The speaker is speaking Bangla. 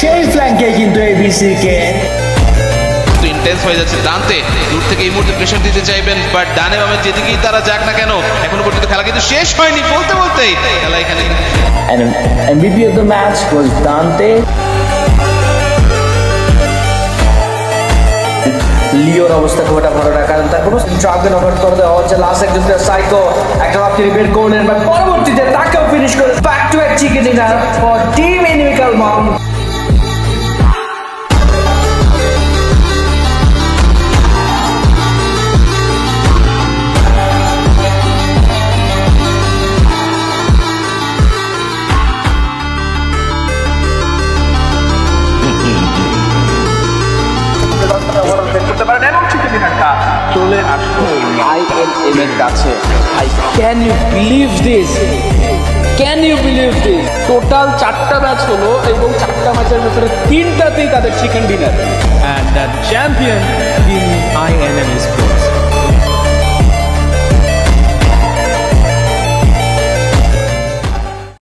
সেই ফ্ল্যাঙ্কে কিন্তু এবিসি কে ইন্টেন্স হয়ে যাচ্ছে। দান্তে দূর থেকে এই মুহূর্তে প্রেশার দিতে চাইবেন, বাট ডানে বামে যেদিকেই তারা যাক না কেন এখনো পর্যন্ত খেলা কিন্তু শেষ হয়নি। বলতে বলতেই খেলা এখানে and MVP of the match was Dante. লিওর অবস্থা খুব একটা ভালো না, কারণ তার কোনো ট্রাককে নক আউট করে দেওয়া হচ্ছে। লাস্ট একজন সাইকো একটা রাফ তিনি বের করলেন, বাট পরবর্তীতে তাকেও ফিনিশ করে back to back chicken dinner for team এনিমিক্যাল মম। চলে আসলো ILM এর কাছে। Can you believe this? Can you believe this? Total 4টা ম্যাচ হলো এবং 4টা ম্যাচের ভেতরে 3টাতেই তাদের chicken dinner, and the champion in INM is